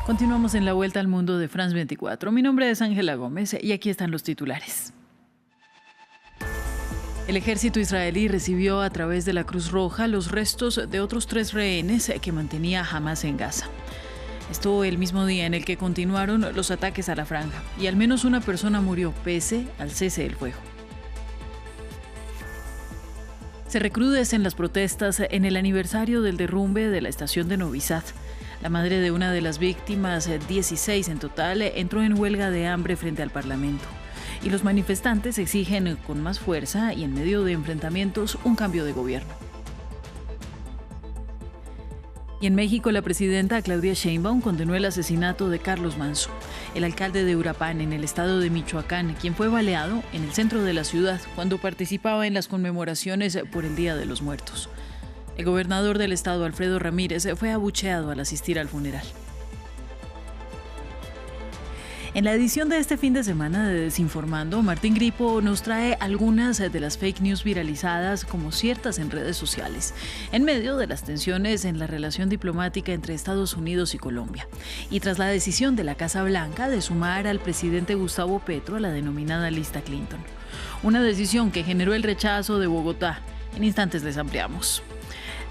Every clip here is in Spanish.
Continuamos en la vuelta al mundo de France 24. Mi nombre es Ángela Gómez y aquí están los titulares. El ejército israelí recibió a través de la Cruz Roja los restos de otros 3 rehenes que mantenía Hamás en Gaza. Esto el mismo día en el que continuaron los ataques a la franja y al menos una persona murió pese al cese del fuego. Se recrudecen las protestas en el aniversario del derrumbe de la estación de Novi Sad. La madre de una de las víctimas, 16 en total, entró en huelga de hambre frente al Parlamento. Y los manifestantes exigen con más fuerza y en medio de enfrentamientos un cambio de gobierno. Y en México, la presidenta Claudia Sheinbaum condenó el asesinato de Carlos Manso, el alcalde de Uruapan, en el estado de Michoacán, quien fue baleado en el centro de la ciudad cuando participaba en las conmemoraciones por el Día de los Muertos. El gobernador del estado, Alfredo Ramírez, fue abucheado al asistir al funeral. En la edición de este fin de semana de Desinformando, Martín Gripo nos trae algunas de las fake news viralizadas como ciertas en redes sociales, en medio de las tensiones en la relación diplomática entre Estados Unidos y Colombia, y tras la decisión de la Casa Blanca de sumar al presidente Gustavo Petro a la denominada lista Clinton. Una decisión que generó el rechazo de Bogotá. En instantes les ampliamos.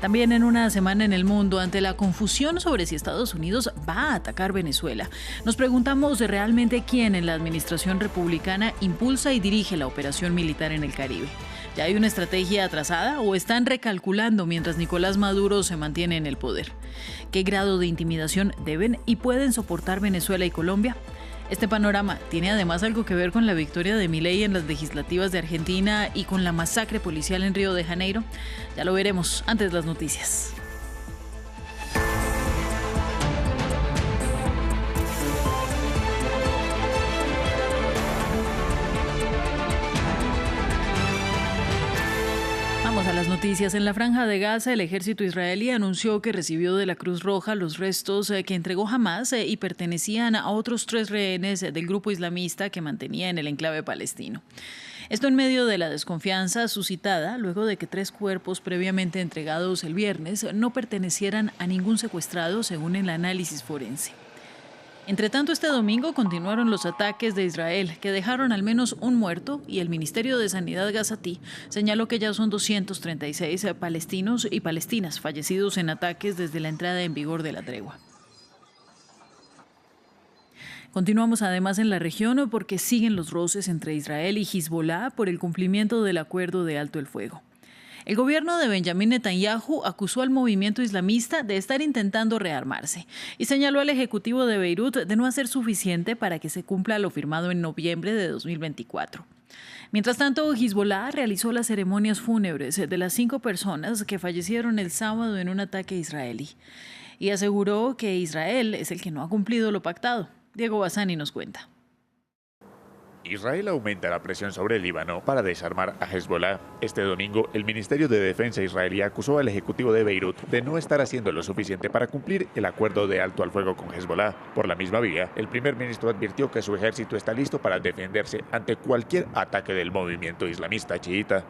También en una semana en el mundo, ante la confusión sobre si Estados Unidos va a atacar Venezuela, nos preguntamos de realmente quién en la administración republicana impulsa y dirige la operación militar en el Caribe. ¿Ya hay una estrategia atrasada o están recalculando mientras Nicolás Maduro se mantiene en el poder? ¿Qué grado de intimidación deben y pueden soportar Venezuela y Colombia? Este panorama tiene además algo que ver con la victoria de Milei en las legislativas de Argentina y con la masacre policial en Río de Janeiro. Ya lo veremos antes de las noticias. Vamos a las noticias. En la Franja de Gaza, el ejército israelí anunció que recibió de la Cruz Roja los restos que entregó Hamás y pertenecían a otros 3 rehenes del grupo islamista que mantenía en el enclave palestino. Esto en medio de la desconfianza suscitada luego de que 3 cuerpos previamente entregados el viernes no pertenecieran a ningún secuestrado, según el análisis forense. Entre tanto, este domingo continuaron los ataques de Israel, que dejaron al menos un muerto, y el Ministerio de Sanidad gazatí señaló que ya son 236 palestinos y palestinas fallecidos en ataques desde la entrada en vigor de la tregua. Continuamos además en la región porque siguen los roces entre Israel y Hezbolá por el cumplimiento del acuerdo de alto el fuego. El gobierno de Benjamín Netanyahu acusó al movimiento islamista de estar intentando rearmarse y señaló al ejecutivo de Beirut de no hacer suficiente para que se cumpla lo firmado en noviembre de 2024. Mientras tanto, Hezbolá realizó las ceremonias fúnebres de las 5 personas que fallecieron el sábado en un ataque israelí y aseguró que Israel es el que no ha cumplido lo pactado. Diego Bassani nos cuenta. Israel aumenta la presión sobre el Líbano para desarmar a Hezbolá. Este domingo, el Ministerio de Defensa israelí acusó al ejecutivo de Beirut de no estar haciendo lo suficiente para cumplir el acuerdo de alto al fuego con Hezbolá. Por la misma vía, el primer ministro advirtió que su ejército está listo para defenderse ante cualquier ataque del movimiento islamista chiita.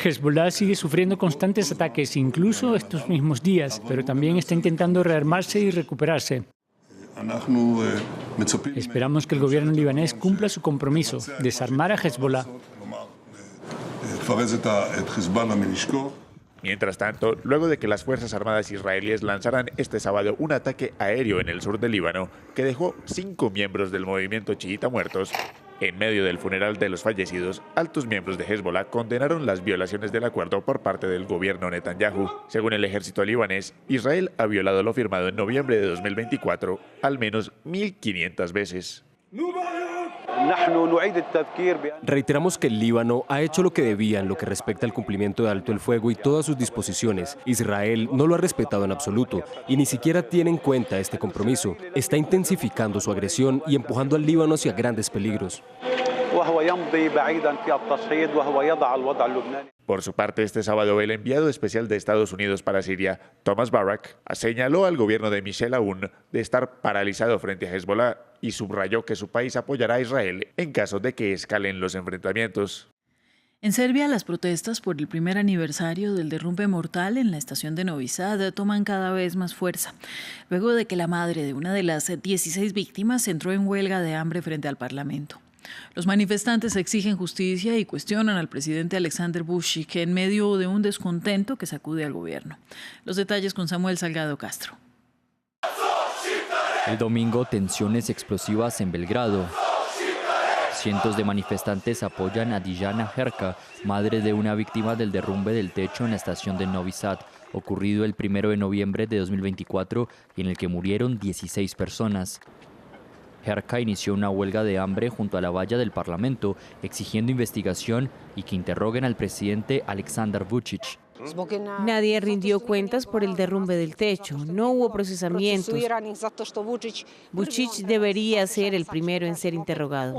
Hezbolá sigue sufriendo constantes ataques, incluso estos mismos días, pero también está intentando rearmarse y recuperarse. Esperamos que el gobierno libanés cumpla su compromiso, desarmar a Hezbolá. Mientras tanto, luego de que las Fuerzas Armadas israelíes lanzaran este sábado un ataque aéreo en el sur del Líbano que dejó 5 miembros del movimiento chiita muertos, en medio del funeral de los fallecidos, altos miembros de Hezbolá condenaron las violaciones del acuerdo por parte del gobierno Netanyahu. Según el ejército libanés, Israel ha violado lo firmado en noviembre de 2024 al menos 1.500 veces. Reiteramos que el Líbano ha hecho lo que debía en lo que respecta al cumplimiento de alto el fuego y todas sus disposiciones. Israel no lo ha respetado en absoluto y ni siquiera tiene en cuenta este compromiso. Está intensificando su agresión y empujando al Líbano hacia grandes peligros. Por su parte, este sábado, el enviado especial de Estados Unidos para Siria, Thomas Barrack, señaló al gobierno de Michel Aoun de estar paralizado frente a Hezbolá y subrayó que su país apoyará a Israel en caso de que escalen los enfrentamientos. En Serbia, las protestas por el primer aniversario del derrumbe mortal en la estación de Novi Sad toman cada vez más fuerza, luego de que la madre de una de las 16 víctimas entró en huelga de hambre frente al Parlamento. Los manifestantes exigen justicia y cuestionan al presidente Aleksandar Vučić en medio de un descontento que sacude al gobierno. Los detalles con Samuel Salgado Castro. El domingo, tensiones explosivas en Belgrado. Cientos de manifestantes apoyan a Dijana Herka, madre de una víctima del derrumbe del techo en la estación de Novi Sad, ocurrido el 1 de noviembre de 2024 y en el que murieron 16 personas. Herka inició una huelga de hambre junto a la valla del Parlamento, exigiendo investigación y que interroguen al presidente Aleksandar Vučić. Nadie rindió cuentas por el derrumbe del techo, no hubo procesamientos. Vučić debería ser el primero en ser interrogado.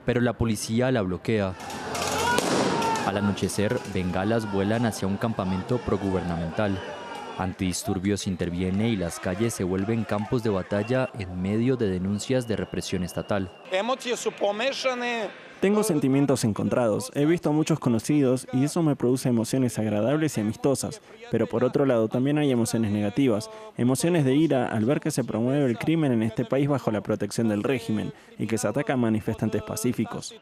Pero la policía la bloquea. Al anochecer, bengalas vuelan hacia un campamento progubernamental. Antidisturbios interviene y las calles se vuelven campos de batalla en medio de denuncias de represión estatal. Tengo sentimientos encontrados, he visto a muchos conocidos y eso me produce emociones agradables y amistosas, pero por otro lado también hay emociones negativas, emociones de ira al ver que se promueve el crimen en este país bajo la protección del régimen y que se atacan manifestantes pacíficos.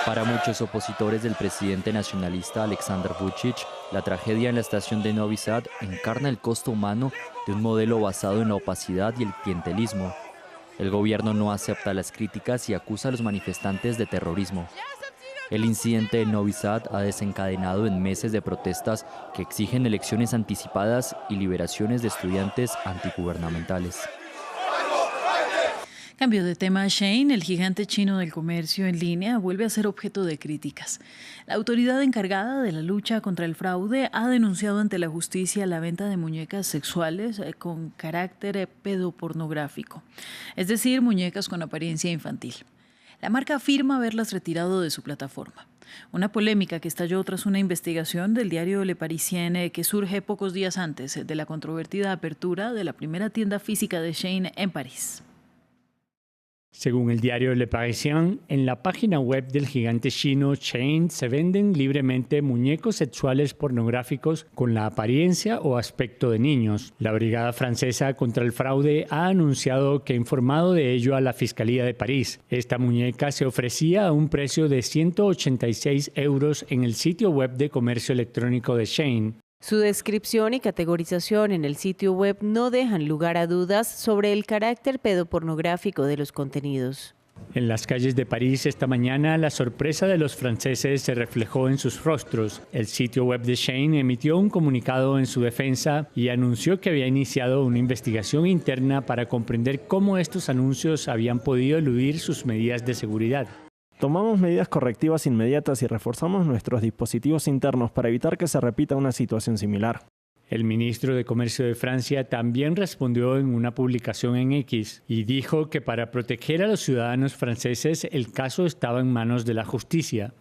Para muchos opositores del presidente nacionalista Aleksandar Vučić, la tragedia en la estación de Novi Sad encarna el costo humano de un modelo basado en la opacidad y el clientelismo. El gobierno no acepta las críticas y acusa a los manifestantes de terrorismo. El incidente de Novi Sad ha desencadenado en meses de protestas que exigen elecciones anticipadas y liberaciones de estudiantes antigubernamentales. Cambio de tema, Shein, el gigante chino del comercio en línea, vuelve a ser objeto de críticas. La autoridad encargada de la lucha contra el fraude ha denunciado ante la justicia la venta de muñecas sexuales con carácter pedopornográfico, es decir, muñecas con apariencia infantil. La marca afirma haberlas retirado de su plataforma. Una polémica que estalló tras una investigación del diario Le Parisien que surge pocos días antes de la controvertida apertura de la primera tienda física de Shein en París. Según el diario Le Parisien, en la página web del gigante chino Shein se venden libremente muñecos sexuales pornográficos con la apariencia o aspecto de niños. La Brigada Francesa contra el Fraude ha anunciado que ha informado de ello a la Fiscalía de París. Esta muñeca se ofrecía a un precio de 186 € en el sitio web de comercio electrónico de Shein. Su descripción y categorización en el sitio web no dejan lugar a dudas sobre el carácter pedopornográfico de los contenidos. En las calles de París esta mañana, la sorpresa de los franceses se reflejó en sus rostros. El sitio web de Shein emitió un comunicado en su defensa y anunció que había iniciado una investigación interna para comprender cómo estos anuncios habían podido eludir sus medidas de seguridad. Tomamos medidas correctivas inmediatas y reforzamos nuestros dispositivos internos para evitar que se repita una situación similar. El ministro de Comercio de Francia también respondió en una publicación en X y dijo que para proteger a los ciudadanos franceses el caso estaba en manos de la justicia.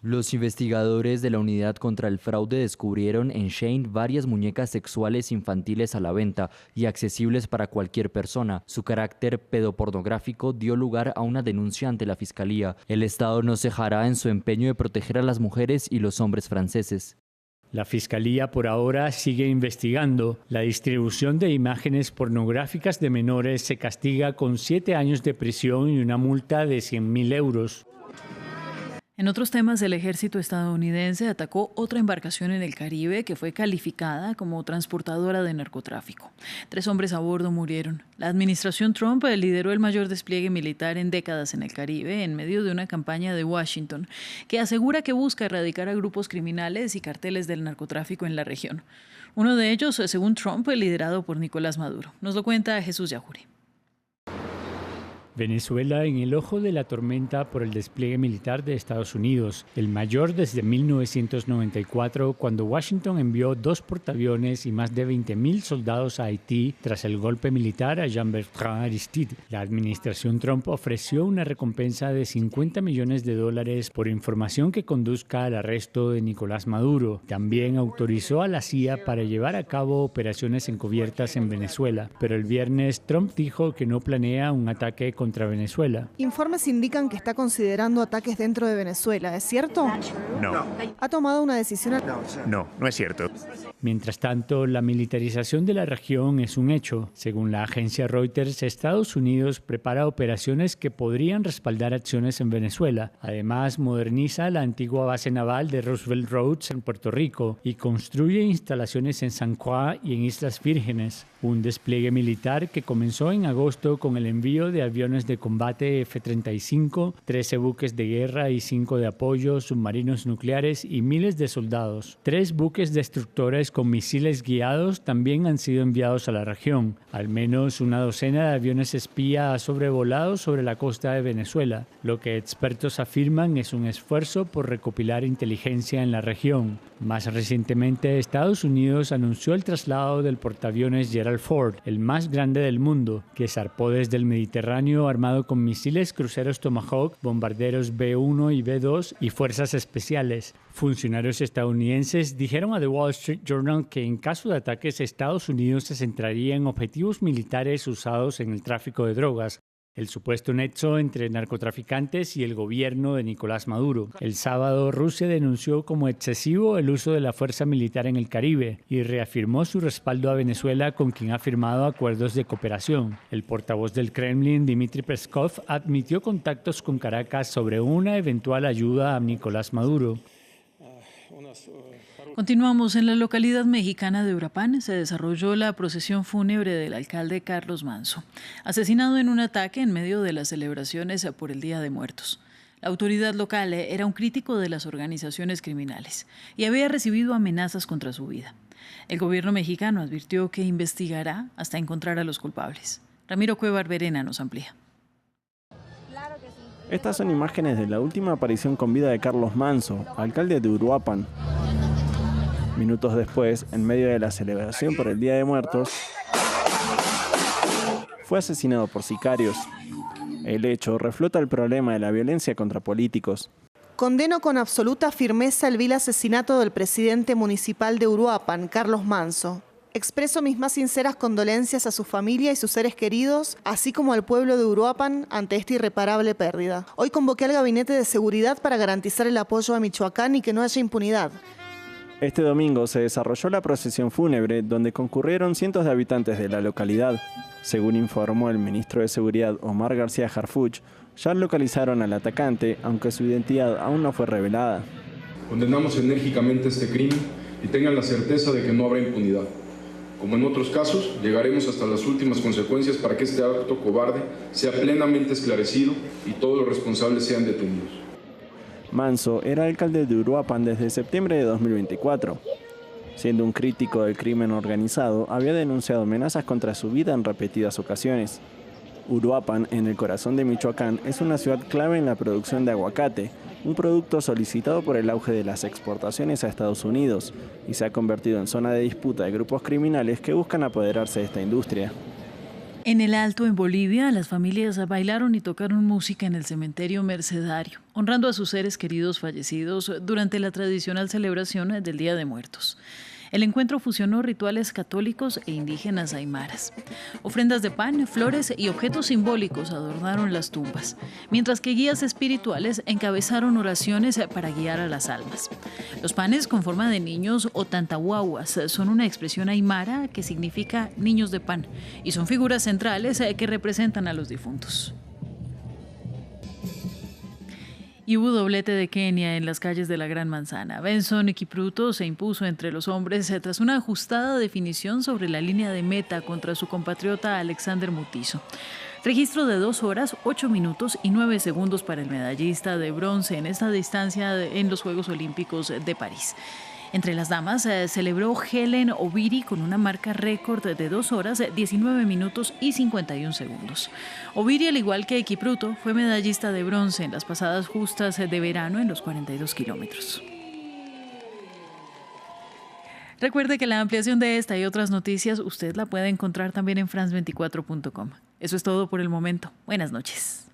Los investigadores de la Unidad contra el Fraude descubrieron en Shein varias muñecas sexuales infantiles a la venta y accesibles para cualquier persona. Su carácter pedopornográfico dio lugar a una denuncia ante la Fiscalía. El Estado no cejará en su empeño de proteger a las mujeres y los hombres franceses. La Fiscalía por ahora sigue investigando. La distribución de imágenes pornográficas de menores se castiga con 7 años de prisión y una multa de 100.000 €. En otros temas, el ejército estadounidense atacó otra embarcación en el Caribe que fue calificada como transportadora de narcotráfico. 3 hombres a bordo murieron. La administración Trump lideró el mayor despliegue militar en décadas en el Caribe en medio de una campaña de Washington que asegura que busca erradicar a grupos criminales y carteles del narcotráfico en la región. Uno de ellos, según Trump, liderado por Nicolás Maduro. Nos lo cuenta Jesús Yajuri. Venezuela en el ojo de la tormenta por el despliegue militar de Estados Unidos, el mayor desde 1994, cuando Washington envió 2 portaaviones y más de 20.000 soldados a Haití tras el golpe militar a Jean-Bertrand Aristide. La administración Trump ofreció una recompensa de $50 millones por información que conduzca al arresto de Nicolás Maduro. También autorizó a la CIA para llevar a cabo operaciones encubiertas en Venezuela, pero el viernes Trump dijo que no planea un ataque contra contra Venezuela. Informes indican que está considerando ataques dentro de Venezuela, ¿es cierto? No, ¿Ha tomado una decisión? no es cierto. Mientras tanto, la militarización de la región es un hecho. Según la agencia Reuters, Estados Unidos prepara operaciones que podrían respaldar acciones en Venezuela. Además, moderniza la antigua base naval de Roosevelt Roads en Puerto Rico y construye instalaciones en San Juan y en Islas Vírgenes. Un despliegue militar que comenzó en agosto con el envío de aviones de combate F-35, 13 buques de guerra y 5 de apoyo, submarinos nucleares y miles de soldados. 3 buques destructores con misiles guiados también han sido enviados a la región. Al menos una docena de aviones espía ha sobrevolado sobre la costa de Venezuela. Lo que expertos afirman es un esfuerzo por recopilar inteligencia en la región. Más recientemente, Estados Unidos anunció el traslado del portaaviones Gerald Ford, el más grande del mundo, que zarpó desde el Mediterráneo armado con misiles cruceros Tomahawk, bombarderos B-1 y B-2 y fuerzas especiales. Funcionarios estadounidenses dijeron a The Wall Street Journal que en caso de ataques, Estados Unidos se centraría en objetivos militares usados en el tráfico de drogas, el supuesto nexo entre narcotraficantes y el gobierno de Nicolás Maduro. El sábado, Rusia denunció como excesivo el uso de la fuerza militar en el Caribe y reafirmó su respaldo a Venezuela, con quien ha firmado acuerdos de cooperación. El portavoz del Kremlin, Dmitry Peskov, admitió contactos con Caracas sobre una eventual ayuda a Nicolás Maduro. Continuamos. En la localidad mexicana de Uruapan se desarrolló la procesión fúnebre del alcalde Carlos Manso, asesinado en un ataque en medio de las celebraciones por el Día de Muertos. La autoridad local era un crítico de las organizaciones criminales y había recibido amenazas contra su vida. El gobierno mexicano advirtió que investigará hasta encontrar a los culpables. Ramiro Cuevar Verena nos amplía. Estas son imágenes de la última aparición con vida de Carlos Manso, alcalde de Uruapan. Minutos después, en medio de la celebración por el Día de Muertos, fue asesinado por sicarios. El hecho reflota el problema de la violencia contra políticos. Condeno con absoluta firmeza el vil asesinato del presidente municipal de Uruapan, Carlos Manso. Expreso mis más sinceras condolencias a su familia y sus seres queridos, así como al pueblo de Uruapan ante esta irreparable pérdida. Hoy convoqué al Gabinete de Seguridad para garantizar el apoyo a Michoacán y que no haya impunidad. Este domingo se desarrolló la procesión fúnebre, donde concurrieron cientos de habitantes de la localidad. Según informó el ministro de Seguridad, Omar García Harfuch, ya localizaron al atacante, aunque su identidad aún no fue revelada. Condenamos enérgicamente este crimen y tengan la certeza de que no habrá impunidad. Como en otros casos, llegaremos hasta las últimas consecuencias para que este acto cobarde sea plenamente esclarecido y todos los responsables sean detenidos. Manso era alcalde de Uruapan desde septiembre de 2024. Siendo un crítico del crimen organizado, había denunciado amenazas contra su vida en repetidas ocasiones. Uruapan, en el corazón de Michoacán, es una ciudad clave en la producción de aguacate, un producto solicitado por el auge de las exportaciones a Estados Unidos, y se ha convertido en zona de disputa de grupos criminales que buscan apoderarse de esta industria. En el Alto, en Bolivia, las familias bailaron y tocaron música en el cementerio Mercedario, honrando a sus seres queridos fallecidos durante la tradicional celebración del Día de Muertos. El encuentro fusionó rituales católicos e indígenas aymaras. Ofrendas de pan, flores y objetos simbólicos adornaron las tumbas, mientras que guías espirituales encabezaron oraciones para guiar a las almas. Los panes con forma de niños o tantahuahuas son una expresión aymara que significa niños de pan y son figuras centrales que representan a los difuntos. Y hubo doblete de Kenia en las calles de la Gran Manzana. Benson Kipruto se impuso entre los hombres tras una ajustada definición sobre la línea de meta contra su compatriota Alexander Mutiso. Registro de 2 horas, 8 minutos y 9 segundos para el medallista de bronce en esta distancia en los Juegos Olímpicos de París. Entre las damas celebró Helen Obiri con una marca récord de 2 horas, 19 minutos y 51 segundos. Obiri, al igual que Kipruto, fue medallista de bronce en las pasadas justas de verano en los 42 kilómetros. Recuerde que la ampliación de esta y otras noticias usted la puede encontrar también en france24.com. Eso es todo por el momento. Buenas noches.